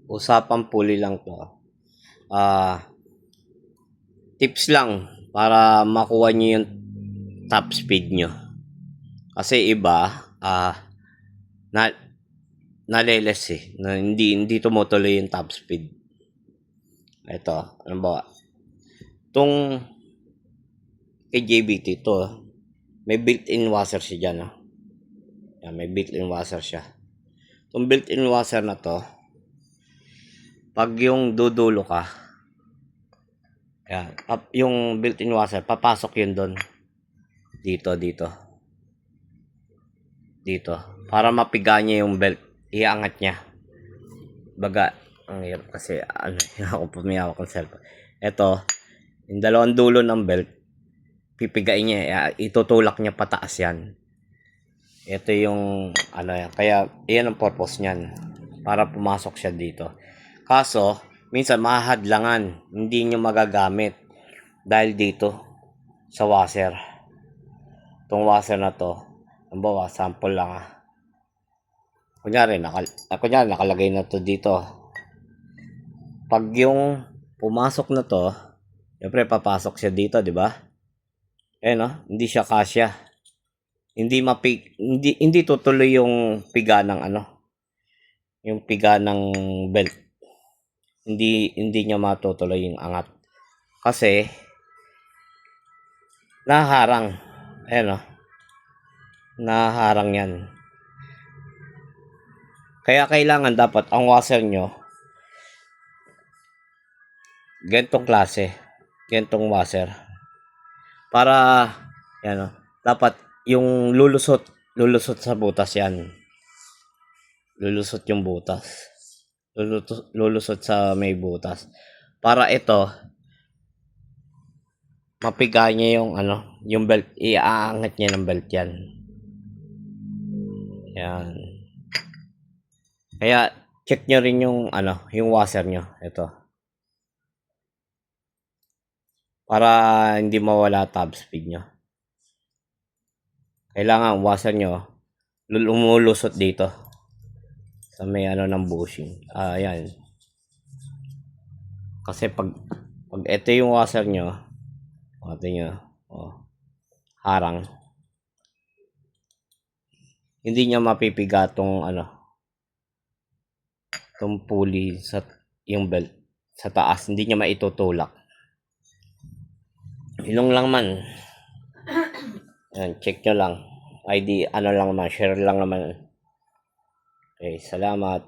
usapang puli lang to. Tips lang para makuha nyo yung top speed nyo. Kasi iba, na naleles hindi tumutuloy yung top speed. Ito, ano ba? Itong kay JBT to, may built-in washer siya dyan. Yan, may built-in washer siya. Itong built-in washer na to, pag yung dudulo ka, yan, yung built-in washer, papasok yun doon. Dito. Para mapiga niya yung belt. Iangat niya. Baga, ang hirap kasi, ako pumiyawak ng cellphone. Ito, yung dalawang dulo ng belt, pipigain niya, itutulak niya pataas yan. Ito yung, kaya, iyan ang purpose niyan. Para pumasok siya dito. Kaso, minsan mahadlangan, hindi nyo magagamit. Dahil dito, sa washer. Itong washer na to, bawa, sample lang Kunyari, nakalagay na to dito. Pag yung pumasok na to, siyempre papasok siya dito, di ba? Hindi siya kasya. Hindi tutuloy yung piga ng yung piga ng belt. Hindi niya matutuloy yung angat. Kasi naharang. Naharang yan. Kaya kailangan dapat ang washer nyo ganitong klase. Ganitong washer. Para dapat yung lulusot sa butas yan. Lulusot yung butas. Lulusot sa may butas. Para ito mapiga niya yung belt. Iaangat niya ng belt yan. Yan. Kaya check nyo rin yung yung washer nyo. Ito. Para hindi mawala top speed nyo. Kailangan washer nyo lumulusot dito. Sa may ng bushing. Ayan. Kasi pag ito yung washer nyo, harang. Hindi niya mapipiga tong tong pulley sa yung belt sa taas, hindi niya maitutulak. Ilong lang man. Ayan, check nyo lang. ID lang naman, share lang naman. Okay, salamat.